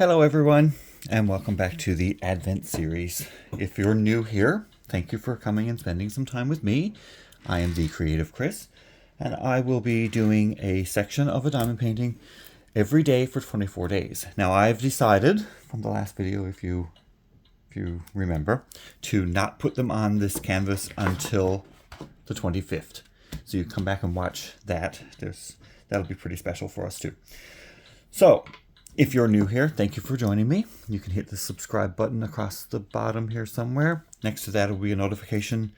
Hello everyone, and welcome back to the Advent series. If you're new here, thank you for coming and spending some time with me. I am the Creative Chris, and I will be doing a section of a diamond painting every day for 24 days. Now I've decided from the last video, if you remember, to not put them on this canvas until the 25th. So you come back and watch that. That'll be pretty special for us too. So if you're new here, thank you for joining me. You can hit the subscribe button across the bottom here somewhere. Next to that will be a notification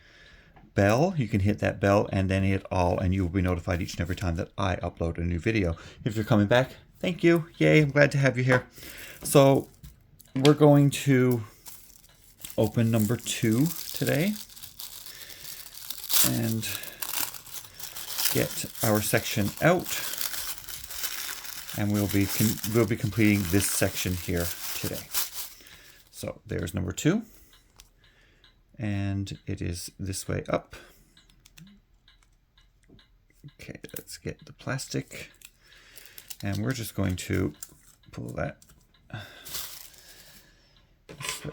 bell. You can hit that bell and then hit all, and you will be notified each and every time that I upload a new video. If you're coming back, thank you. Yay, I'm glad to have you here. So we're going to open number 2 today and get our section out. And we'll be completing this section here today. So there's number 2, and it is this way up. Okay, let's get the plastic, and we're just going to pull that.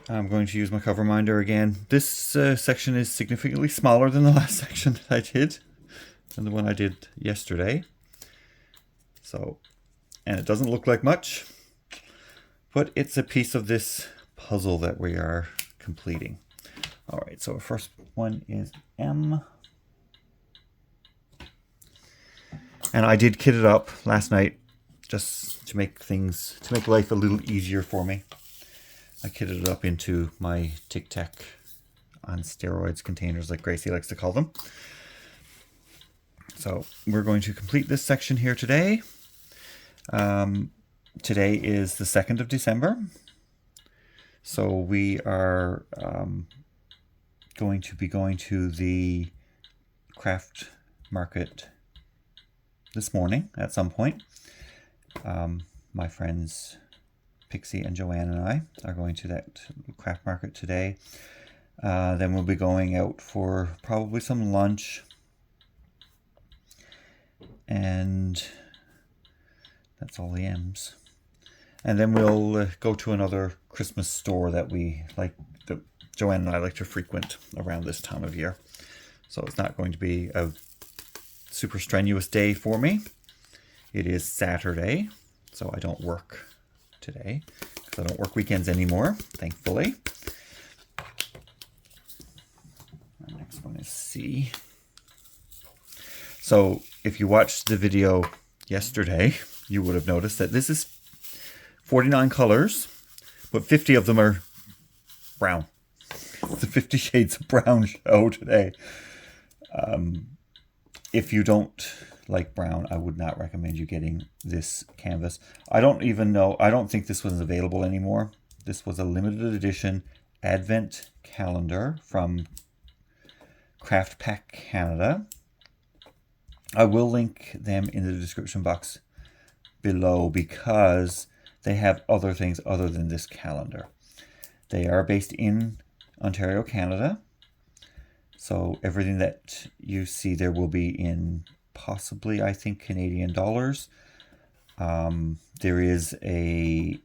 I'm going to use my cover minder again. This section is significantly smaller than the last section that I did, than the one I did yesterday. And it doesn't look like much, but it's a piece of this puzzle that we are completing. All right, so our first one is M. And I did kit it up last night just to make life a little easier for me. I kitted it up into my Tic Tac on steroids containers, like Gracie likes to call them. So we're going to complete this section here today. Today is the 2nd of December, so we are going to be going to the craft market this morning at some point. My friends Pixie and Joanne and I are going to that craft market today. Then we'll be going out for probably some lunch, and that's all the M's. And then we'll go to another Christmas store that Joanne and I like to frequent around this time of year. So it's not going to be a super strenuous day for me. It is Saturday, so I don't work today, because I don't work weekends anymore, thankfully. The next one is C. So if you watched the video yesterday, you would have noticed that this is 49 colors, but 50 of them are brown. It's the 50 Shades of Brown show today. If you don't like brown, I would not recommend you getting this canvas. I don't think this was available anymore. This was a limited edition Advent calendar from Craft Pack Canada. I will link them in the description box below, because they have other things other than this calendar. They are based in Ontario, Canada, so everything that you see there will be in possibly, I think, Canadian dollars. There is a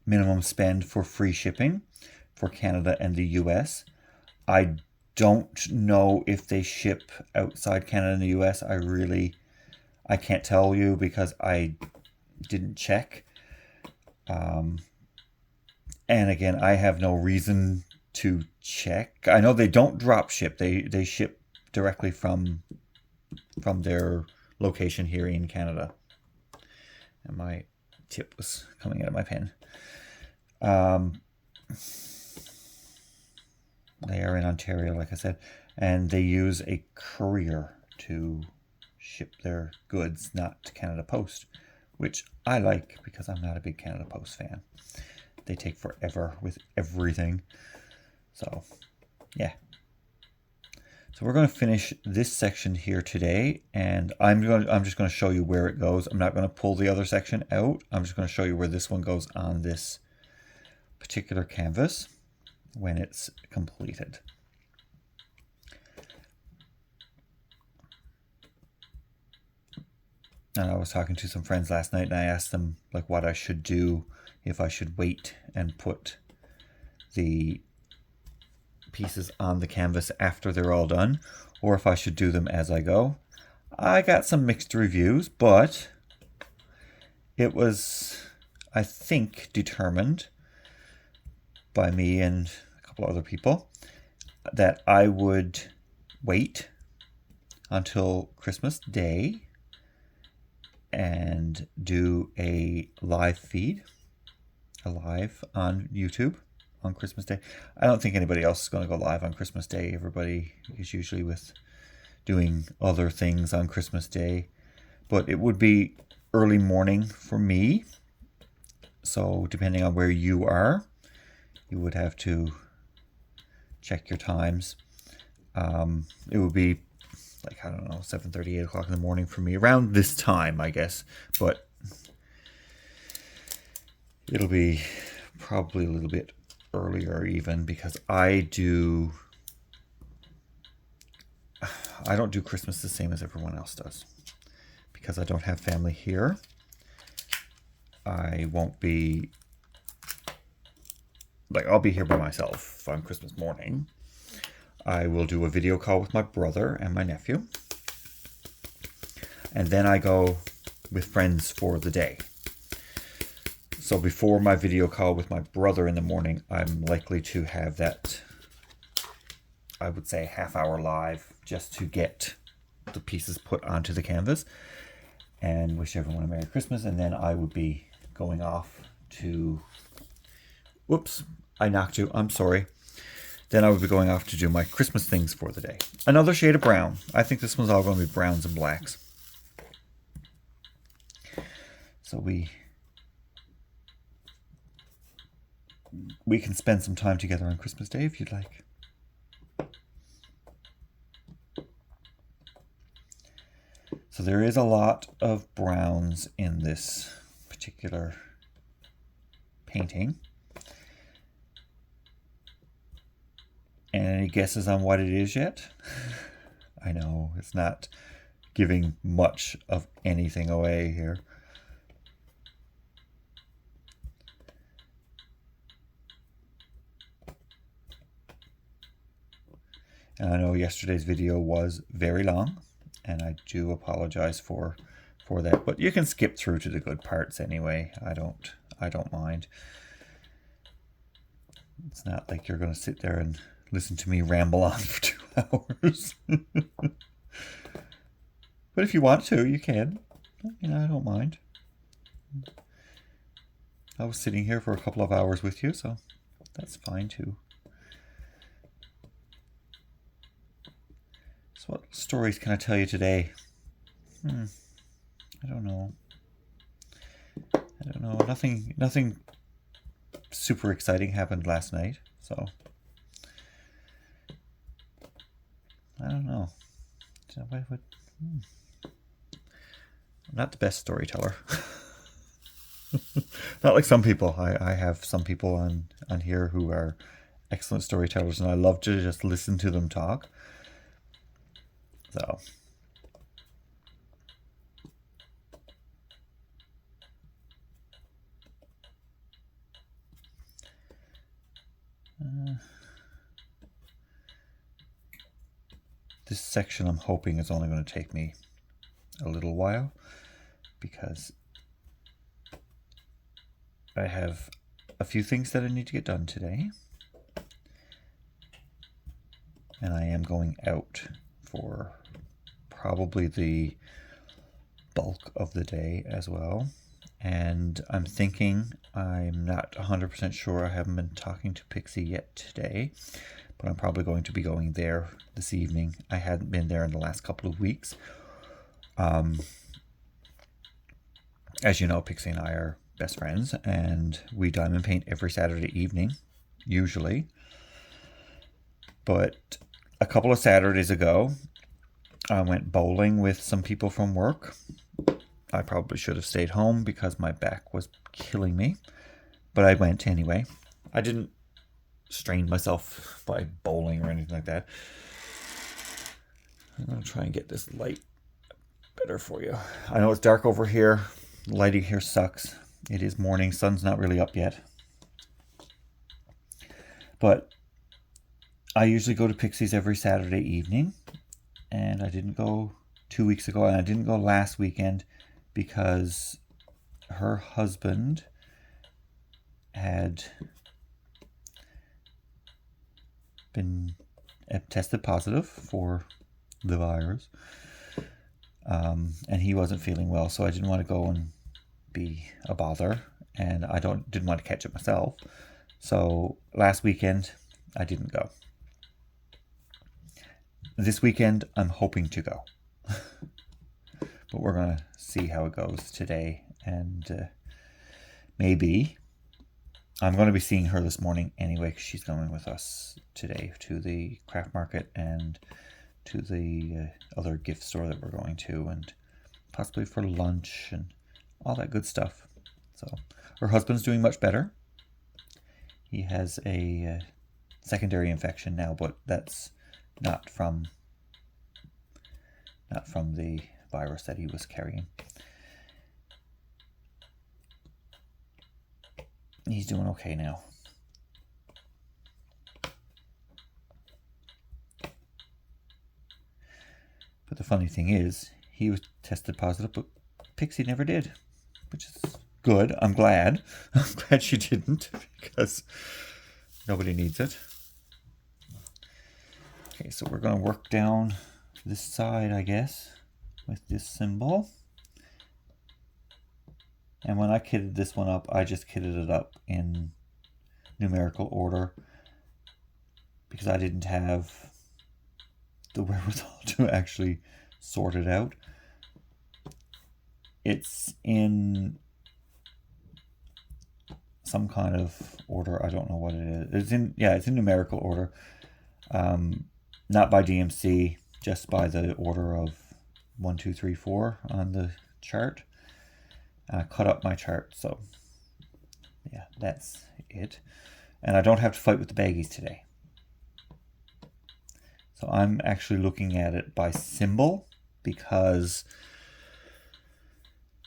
minimum spend for free shipping for Canada and the US. I don't know if they ship outside Canada and the US. I can't tell you because I didn't check. And again, I have no reason to check. I know they don't drop ship. They ship directly from their location here in Canada. And my tip was coming out of my pen. They are in Ontario, like I said, and they use a courier to ship their goods, not Canada Post, which I like because I'm not a big Canada Post fan. They take forever with everything. So, yeah. So we're going to finish this section here today, and I'm just going to show you where it goes. I'm not going to pull the other section out. I'm just going to show you where this one goes on this particular canvas when it's completed. And I was talking to some friends last night and I asked them like what I should do, if I should wait and put the pieces on the canvas after they're all done, or if I should do them as I go. I got some mixed reviews, but it was, I think, determined by me and a couple other people that I would wait until Christmas Day and do a live feed, a live on YouTube on Christmas Day. I don't think anybody else is going to go live on Christmas Day. Everybody is usually with doing other things on Christmas Day, but it would be early morning for me. So depending on where you are, you would have to check your times. It would be like, I don't know, 7:30, 8 o'clock in the morning for me, around this time, I guess. But it'll be probably a little bit earlier even, because I don't do Christmas the same as everyone else does. Because I don't have family here, I won't be, like, I'll be here by myself on Christmas morning. I will do a video call with my brother and my nephew. And then I go with friends for the day. So before my video call with my brother in the morning, I'm likely to have that, I would say, half-hour live just to get the pieces put onto the canvas and wish everyone a Merry Christmas. And then I would be going off to, whoops, I knocked you, I'm sorry. Then I would be going off to do my Christmas things for the day. Another shade of brown. I think this one's all going to be browns and blacks. So we can spend some time together on Christmas Day if you'd like. So there is a lot of browns in this particular painting. And any guesses on what it is yet? I know it's not giving much of anything away here. And I know yesterday's video was very long, and I do apologize for that. But you can skip through to the good parts anyway. I don't mind. It's not like you're going to sit there and listen to me ramble on for 2 hours. But if you want to, you can. You know, I don't mind. I was sitting here for a couple of hours with you, so that's fine too. So what stories can I tell you today? I don't know. Nothing super exciting happened last night, so I don't know. I'm not the best storyteller. Not like some people. I have some people on here who are excellent storytellers, and I love to just listen to them talk. So this section I'm hoping is only going to take me a little while, because I have a few things that I need to get done today, and I am going out for probably the bulk of the day as well. And I'm thinking, I'm not 100% sure, I haven't been talking to Pixie yet today, but I'm probably going to be going there this evening. I hadn't been there in the last couple of weeks. As you know, Pixie and I are best friends, and we diamond paint every Saturday evening, usually. But a couple of Saturdays ago, I went bowling with some people from work. I probably should have stayed home because my back was killing me, but I went anyway. I didn't strain myself by bowling or anything like that. I'm going to try and get this light better for you. I know it's dark over here. Lighting here sucks. It is morning. Sun's not really up yet. But I usually go to Pixie's every Saturday evening. And I didn't go 2 weeks ago. And I didn't go last weekend because her husband had been tested positive for the virus. And he wasn't feeling well, so I didn't want to go and be a bother, and I didn't want to catch it myself. So last weekend I didn't go. This weekend I'm hoping to go, but we're gonna see how it goes today, and maybe I'm going to be seeing her this morning anyway, because she's going with us today to the craft market and to the other gift store that we're going to, and possibly for lunch and all that good stuff. So her husband's doing much better. He has a secondary infection now, but that's not from the virus that he was carrying. He's doing okay now. But the funny thing is, he was tested positive, but Pixie never did, which is good. I'm glad. I'm glad she didn't, because nobody needs it. Okay, so we're going to work down this side, I guess, with this symbol. And when I kitted this one up, I just kitted it up in numerical order because I didn't have the wherewithal to actually sort it out. It's in some kind of order. I don't know what it is. It's in numerical order. Not by DMC, just by the order of 1, 2, 3, 4 on the chart. I cut up my chart, so yeah, that's it. And I don't have to fight with the baggies today. So I'm actually looking at it by symbol, because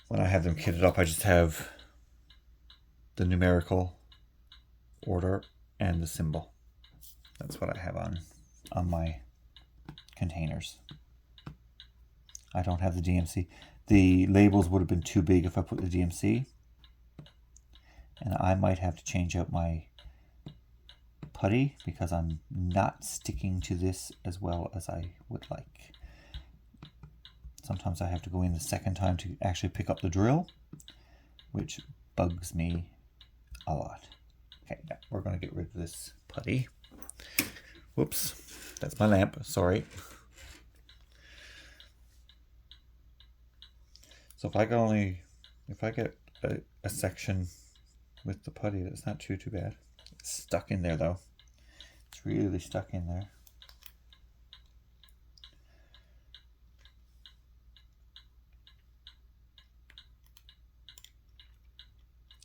when I have them kitted up, I just have the numerical order and the symbol. That's what I have on my containers. I don't have the DMC. The labels would have been too big if I put the DMC. And I might have to change out my putty because I'm not sticking to this as well as I would like. Sometimes I have to go in the second time to actually pick up the drill, which bugs me a lot. Okay, yeah, we're going to get rid of this putty. Whoops, that's my lamp, sorry. So if I get a section with the putty, that's not too bad. It's stuck in there though. It's really stuck in there.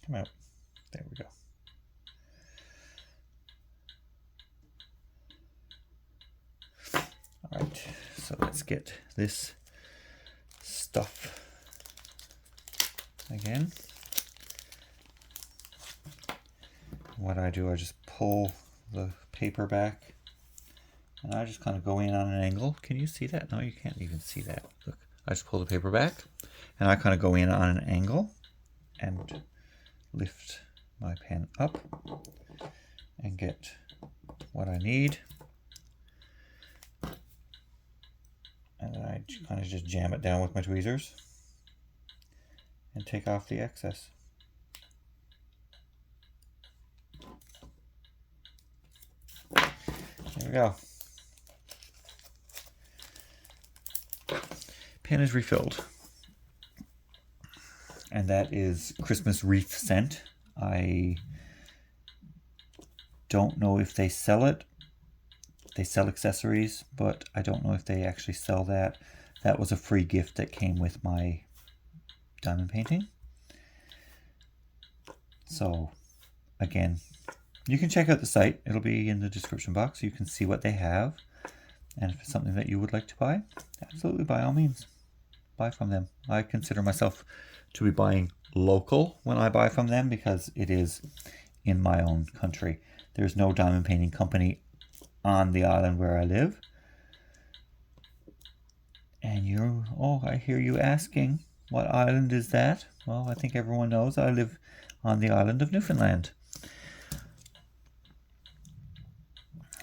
Come out. There we go. All right, so let's get this stuff again. What I do, I just pull the paper back and I just kind of go in on an angle. Can you see that? No, you can't even see that. Look, I just pull the paper back and I kind of go in on an angle and lift my pen up and get what I need. And then I kind of just jam it down with my tweezers and take off the excess. There we go. Pen is refilled. And that is Christmas wreath scent. I don't know if they sell it. They sell accessories, but I don't know if they actually sell that. That was a free gift that came with my diamond painting. So, again, you can check out the site. It'll be in the description box. You can see what they have. And if it's something that you would like to buy, absolutely by all means. buy from them. I consider myself to be buying local when I buy from them because it is in my own country. There's no diamond painting company on the island where I live. And I hear you asking, what island is that? Well, I think everyone knows I live on the island of Newfoundland.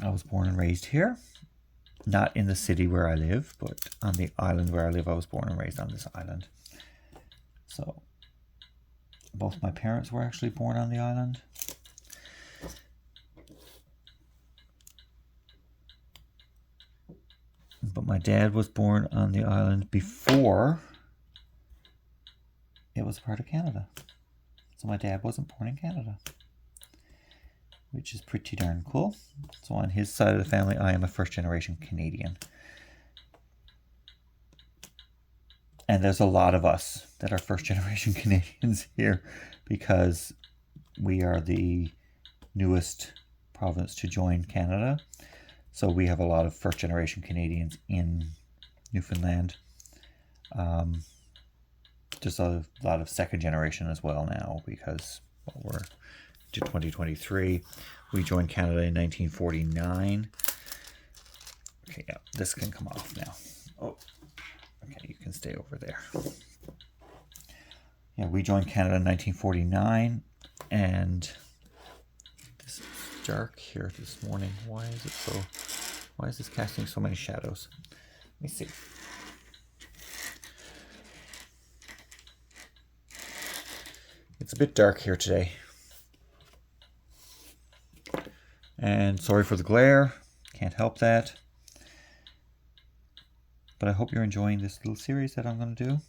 I was born and raised here. Not in the city where I live, but on the island where I live. I was born and raised on this island. So, both my parents were actually born on the island. But my dad was born on the island before it was part of Canada. So my dad wasn't born in Canada, which is pretty darn cool. So on his side of the family, I am a first-generation Canadian. And there's a lot of us that are first-generation Canadians here because we are the newest province to join Canada. So we have a lot of first-generation Canadians in Newfoundland. Just a lot of second generation as well now because we're to 2023. We joined Canada in 1949. Okay, yeah, this can come off now. Oh, okay, you can stay over there. Yeah, we joined Canada in 1949, and this is dark here this morning. Why is this casting so many shadows? Let me see. It's a bit dark here today. And sorry for the glare, can't help that. But I hope you're enjoying this little series that I'm going to do.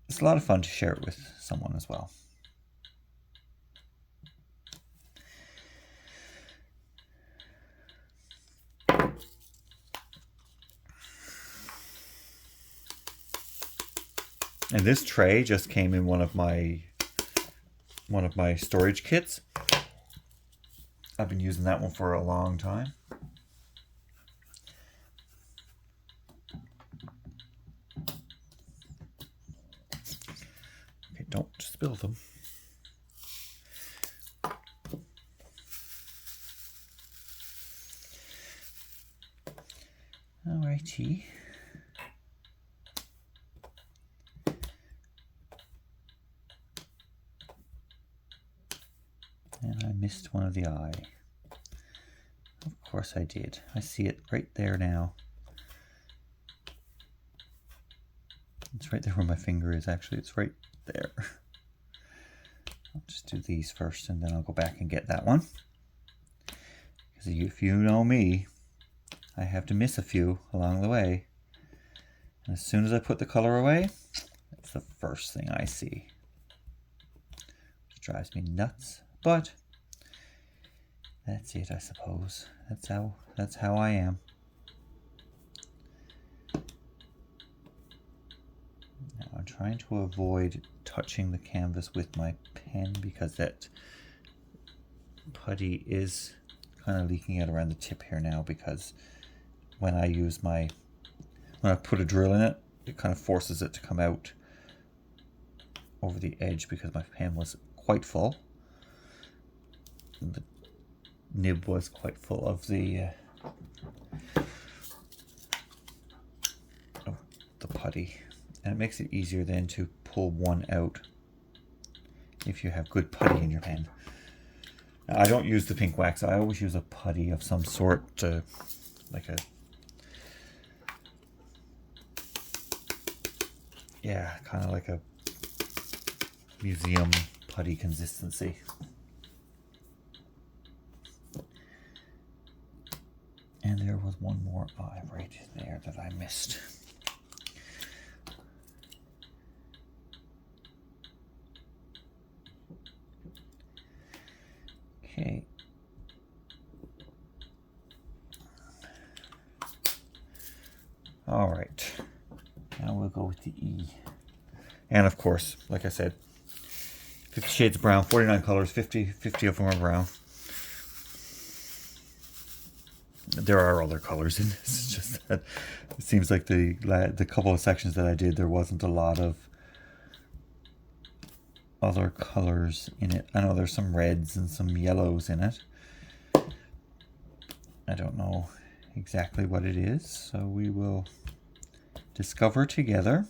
It's a lot of fun to share it with someone as well. And this tray just came in one of my storage kits. I've been using that one for a long time. Okay, don't spill them. Alrighty. And I missed one of the eye. Of course I did. I see it right there now. It's right there where my finger is, actually. It's right there. I'll just do these first and then I'll go back and get that one. Because if you know me, I have to miss a few along the way. And as soon as I put the color away, that's the first thing I see. Which drives me nuts. But that's it, I suppose. That's how I am. Now I'm trying to avoid touching the canvas with my pen because that putty is kind of leaking out around the tip here now because when I put a drill in it, it kind of forces it to come out over the edge because my pen was quite full. The nib was quite full of the putty, and it makes it easier then to pull one out if you have good putty in your pen. Now, I don't use the pink wax. I always use a putty of some sort, like a kind of like a museum putty consistency. And there was one more eye right there that I missed. Okay. All right. Now we'll go with the E. And of course, like I said, 50 shades of brown, 49 colors, 50 of them are brown. There are other colors in this. It's just that it seems like the couple of sections that I did, there wasn't a lot of other colors in it. I know there's some reds and some yellows in it. I don't know exactly what it is, so we will discover together.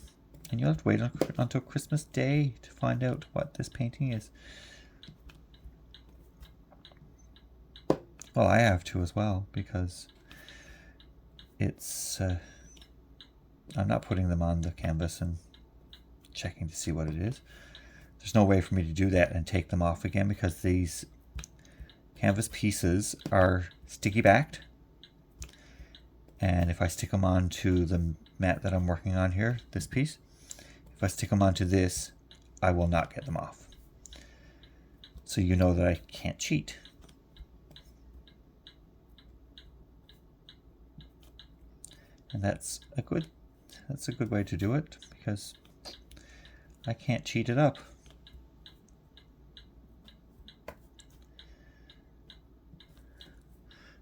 And you'll have to wait until Christmas Day to find out what this painting is. Well, I have to as well, because it's I'm not putting them on the canvas and checking to see what it is. There's no way for me to do that and take them off again, because these canvas pieces are sticky backed, and if I stick them onto the mat that I'm working on here, this piece, if I stick them onto this, I will not get them off. So you know that I can't cheat. And that's a good way to do it, because I can't cheat it up.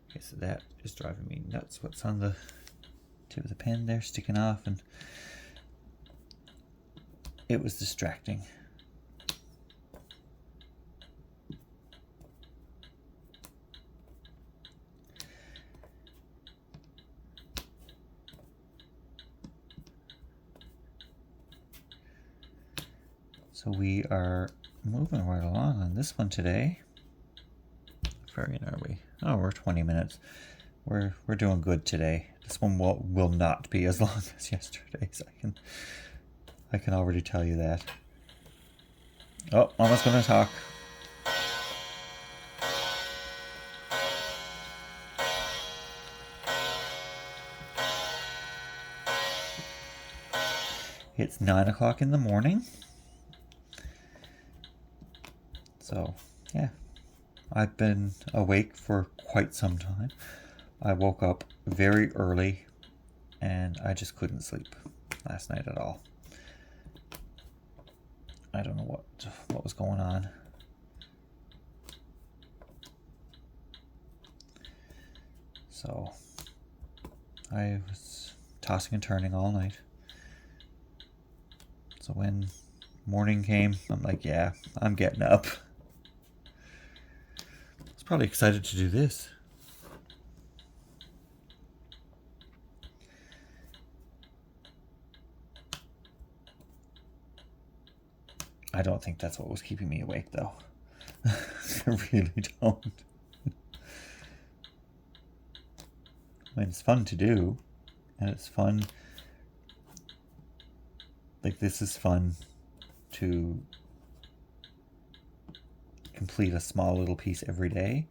Okay, so that is driving me nuts. What's on the tip of the pen there sticking off, and it was distracting. So we are moving right along on this one today. How far in are we? Oh, we're 20 minutes. We're doing good today. This one will not be as long as yesterday's. I can already tell you that. Oh, Mama's gonna talk. It's 9 o'clock in the morning. So, yeah, I've been awake for quite some time. I woke up very early and I just couldn't sleep last night at all. I don't know what was going on. So, I was tossing and turning all night. So when morning came, I'm like, yeah, I'm getting up. I was probably excited to do this. I don't think that's what was keeping me awake, though. I really don't. I mean, it's fun to do, and it's fun. Like, this is fun to complete a small little piece every day.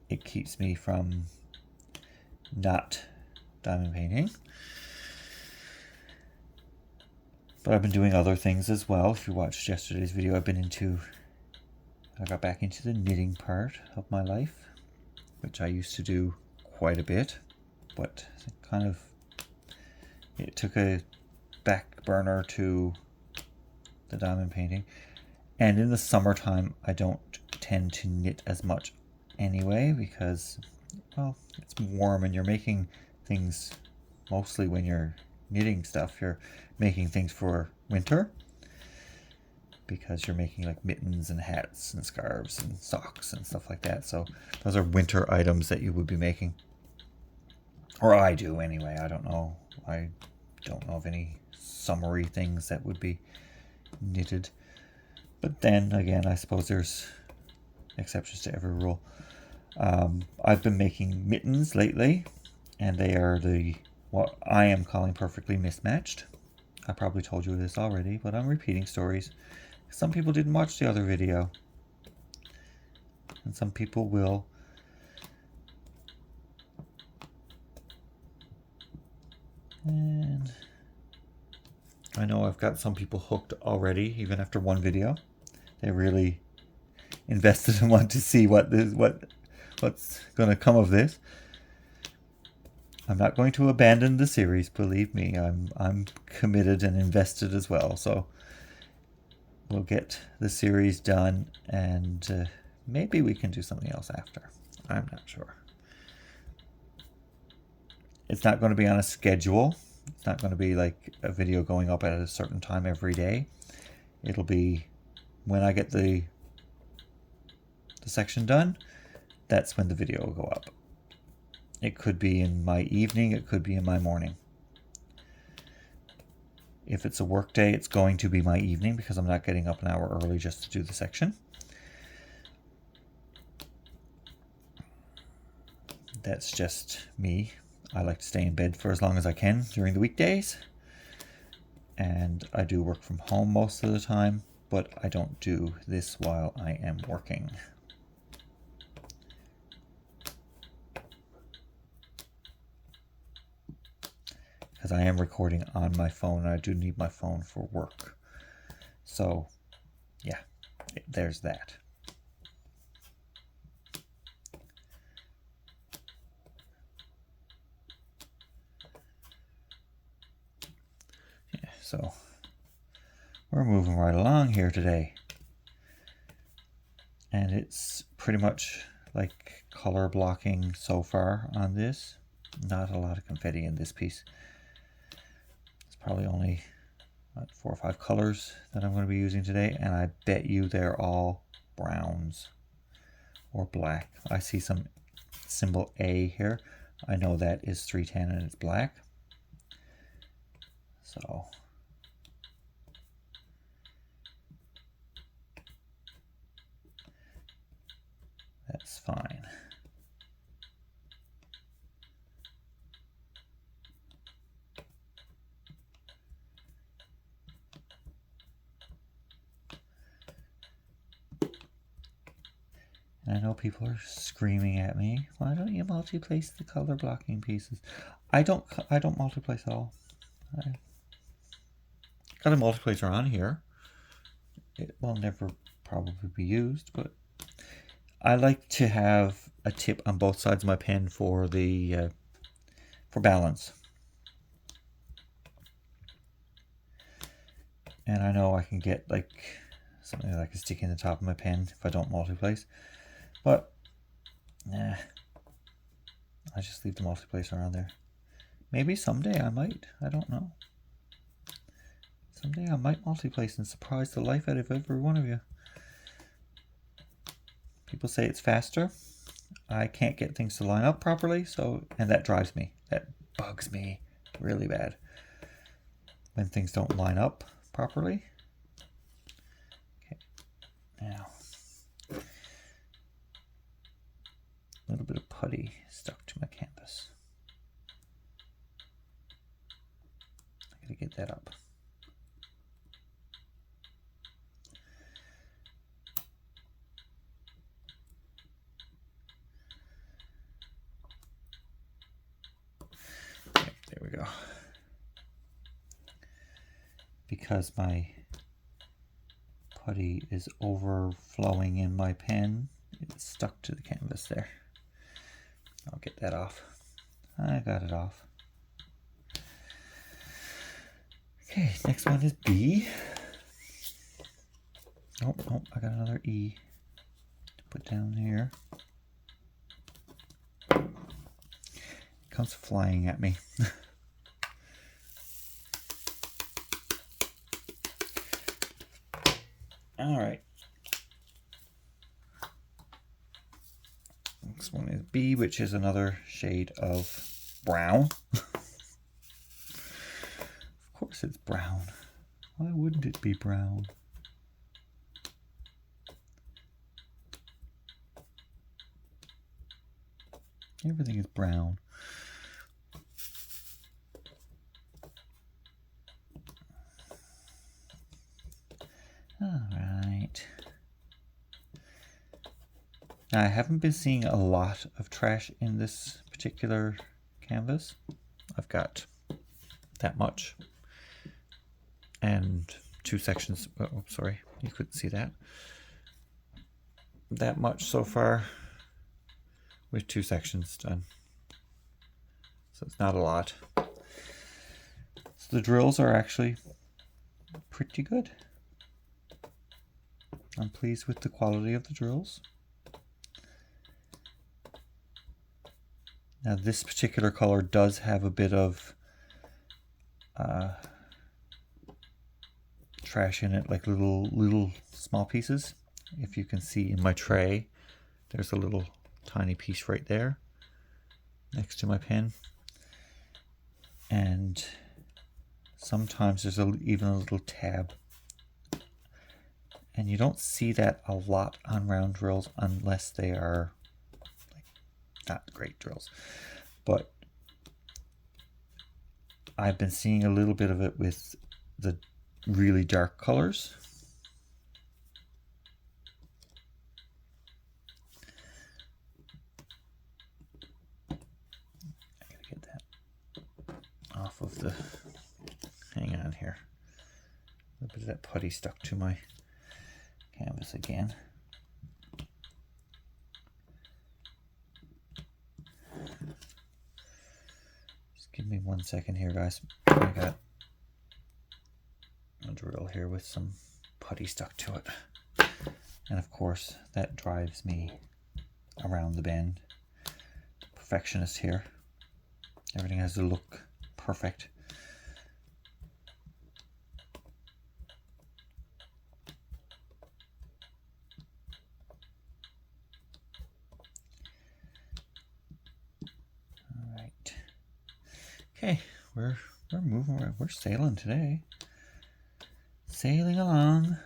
It keeps me from not diamond painting. But I've been doing other things as well. If you watched yesterday's video, I got back into the knitting part of my life, which I used to do quite a bit, but it took a back burner to the diamond painting. And in the summertime, I don't tend to knit as much anyway, because, well, it's warm and you're making things, mostly when you're knitting stuff, you're making things for winter, because you're making like mittens and hats and scarves and socks and stuff like that. So those are winter items that you would be making, or I do anyway. I don't know of any summery things that would be knitted, but then again, I suppose there's exceptions to every rule. I've been making mittens lately, and they are what I am calling perfectly mismatched. I probably told you this already, but I'm repeating stories. Some people didn't watch the other video, and some people will. And I know I've got some people hooked already, even after one video. They really invested and want to see what's going to come of this. I'm not going to abandon the series, believe me. I'm committed and invested as well. So we'll get the series done, and maybe we can do something else after. I'm not sure. It's not going to be on a schedule. It's not going to be like a video going up at a certain time every day. It'll be when I get the section done, that's when the video will go up. It could be in my evening, it could be in my morning. If it's a work day, it's going to be my evening because I'm not getting up an hour early just to do the section. That's just me. I like to stay in bed for as long as I can during the weekdays. And I do work from home most of the time, but I don't do this while I am working. Because I am recording on my phone, and I do need my phone for work. So, yeah, there's that. Yeah, so we're moving right along here today. And it's pretty much like color blocking so far on this. Not a lot of confetti in this piece. Probably only 4 or 5 colors that I'm going to be using today, and I bet you they're all browns or black. I see some symbol A here. I know that is 310 and it's black. So that's fine. And I know people are screaming at me, why don't you multi-place the color blocking pieces? I don't multi-place at all. I got a multiplacer on here. It will never probably be used, but I like to have a tip on both sides of my pen for the for balance. And I know I can get like something that I can stick in the top of my pen if I don't multi-place. But, nah, I just leave the multiplacer on there. Maybe someday I might. I don't know. Someday I might multiplace and surprise the life out of every one of you. People say it's faster. I can't get things to line up properly, and that drives me. That bugs me really bad. When things don't line up properly. Okay, now. A little bit of putty stuck to my canvas. I gotta get that up. Okay, there we go. Because my putty is overflowing in my pen, it's stuck to the canvas there. I'll get that off. I got it off. Okay, next one is B. Oh, I got another E to put down here. It comes flying at me. All right. Next one is B, which is another shade of brown. Of course it's brown. Why wouldn't it be brown? Everything is brown. All right. Now, I haven't been seeing a lot of trash in this particular canvas. I've got that much. And 2 sections. Oh, sorry, you couldn't see that. That much so far with 2 sections done. So it's not a lot. So the drills are actually pretty good. I'm pleased with the quality of the drills. Now this particular color does have a bit of trash in it, like little small pieces. If you can see in my tray, there's a little tiny piece right there next to my pen. And sometimes there's even a little tab. And you don't see that a lot on round drills unless they are like not great drills. But I've been seeing a little bit of it with the really dark colors. I gotta get that off of the, hang on here. A little bit of that putty stuck to my canvas again. Just give me 1 second here, guys. I got a drill here with some putty stuck to it. And of course, that drives me around the bend. Perfectionist here. Everything has to look perfect. All right. Okay, we're moving. We're sailing today. Sailing along.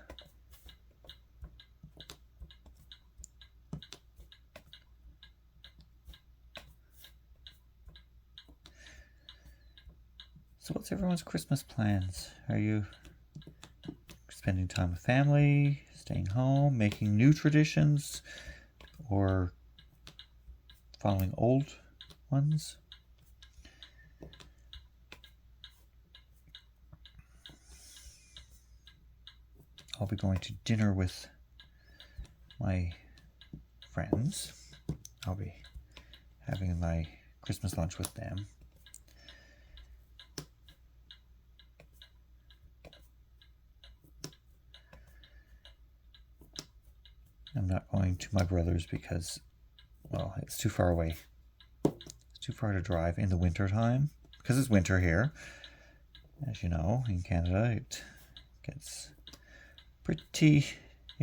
So what's everyone's Christmas plans? Are you spending time with family, staying home, making new traditions, or following old ones? I'll be going to dinner with my friends. I'll be having my Christmas lunch with them. I'm not going to my brother's because, well, it's too far away. It's too far to drive in the winter time because it's winter here. As you know, in Canada, it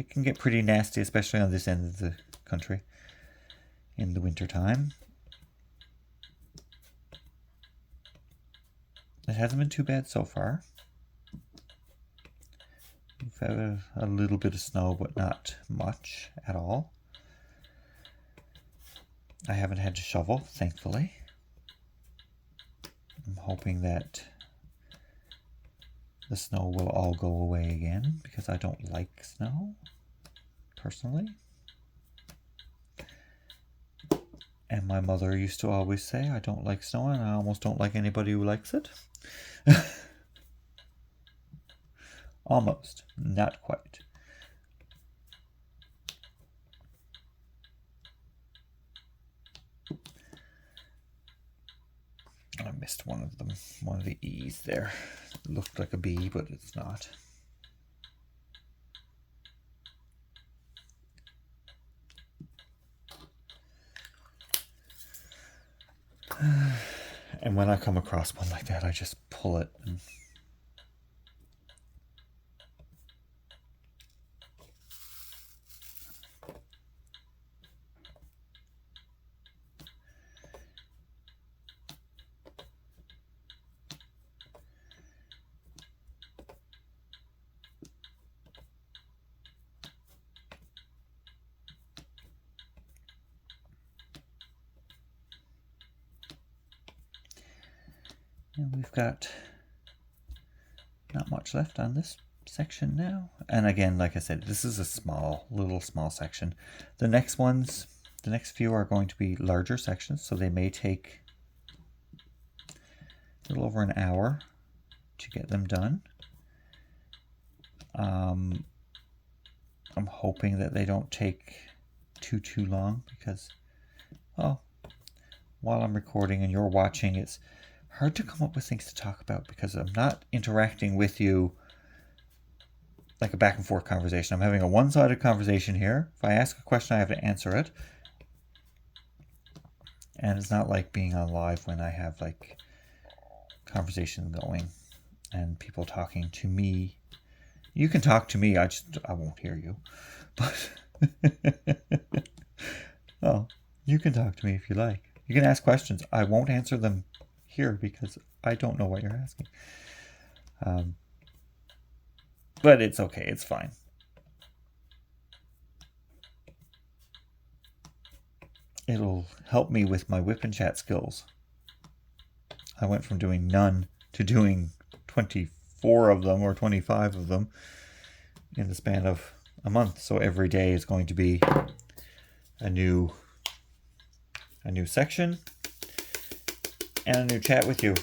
can get pretty nasty, especially on this end of the country in the winter time. It hasn't been too bad so far. We've had a little bit of snow, but not much at all. I haven't had to shovel, thankfully. I'm hoping that the snow will all go away again because I don't like snow, personally. And my mother used to always say, I don't like snow and I almost don't like anybody who likes it. Almost, not quite. I missed one of them, one of the E's there. It looked like a B, but it's not. And when I come across one like that, I just pull it and we've got not much left on this section now. And again, like I said, this is a small section. The next few are going to be larger sections, so they may take a little over an hour to get them done. I'm hoping that they don't take too long because, well, while I'm recording and you're watching, it's hard to come up with things to talk about because I'm not interacting with you like a back and forth conversation. I'm having a one-sided conversation here. If I ask a question, I have to answer it. And it's not like being on live when I have like conversation going and people talking to me. You can talk to me, I won't hear you. But well, you can talk to me if you like. You can ask questions. I won't answer them here because I don't know what you're asking. But it's okay. It's fine. It'll help me with my whip and chat skills. I went from doing none to doing 24 of them or 25 of them in the span of a month. So every day is going to be a new section and a new chat with you.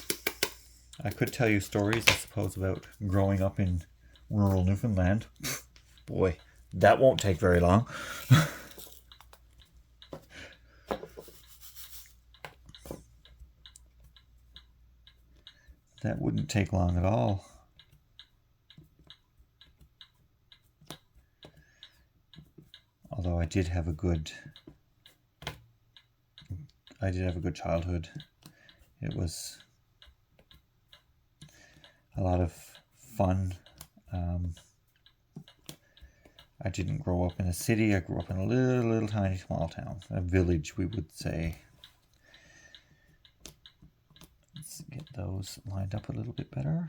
I could tell you stories, I suppose, about growing up in rural Newfoundland. Boy, that won't take very long. That wouldn't take long at all. Although I did have a good childhood. It was a lot of fun. I didn't grow up in a city. I grew up in a little tiny small town, a village, we would say. Let's get those lined up a little bit better.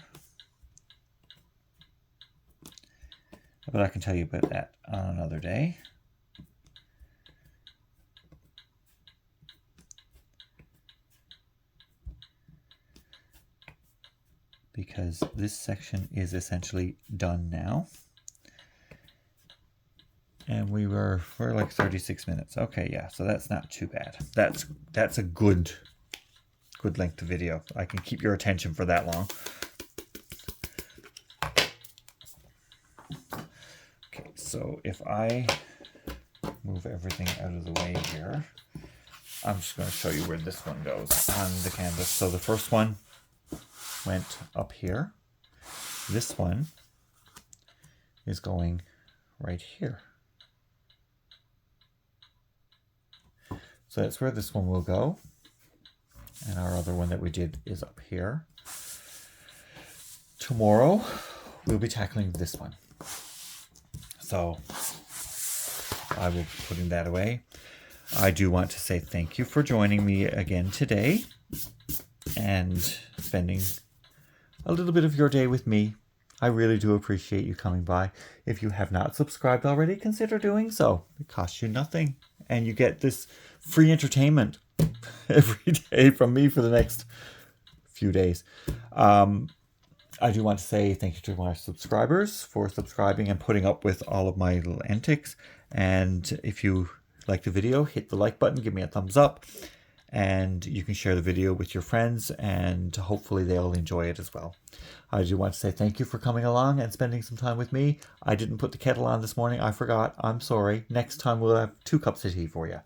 But I can tell you about that on another day. Because this section is essentially done now. And we're like 36 minutes. Okay, yeah, so that's not too bad. That's a good length of video. I can keep your attention for that long. Okay, so if I move everything out of the way here, I'm just going to show you where this one goes on the canvas. So the first one went up here. This one is going right here. So that's where this one will go. And our other one that we did is up here. Tomorrow, we'll be tackling this one. So I will be putting that away. I do want to say thank you for joining me again today and spending a little bit of your day with me. I really do appreciate you coming by. If you have not subscribed already, consider doing so. It costs you nothing. And you get this free entertainment every day from me for the next few days. I do want to say thank you to my subscribers for subscribing and putting up with all of my little antics. And if you like the video, hit the like button, give me a thumbs up. And you can share the video with your friends and hopefully they'll enjoy it as well. I do want to say thank you for coming along and spending some time with me. I didn't put the kettle on this morning. I forgot. I'm sorry. Next time we'll have 2 cups of tea for you.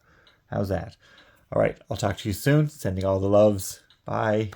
How's that? All right. I'll talk to you soon. Sending all the loves. Bye.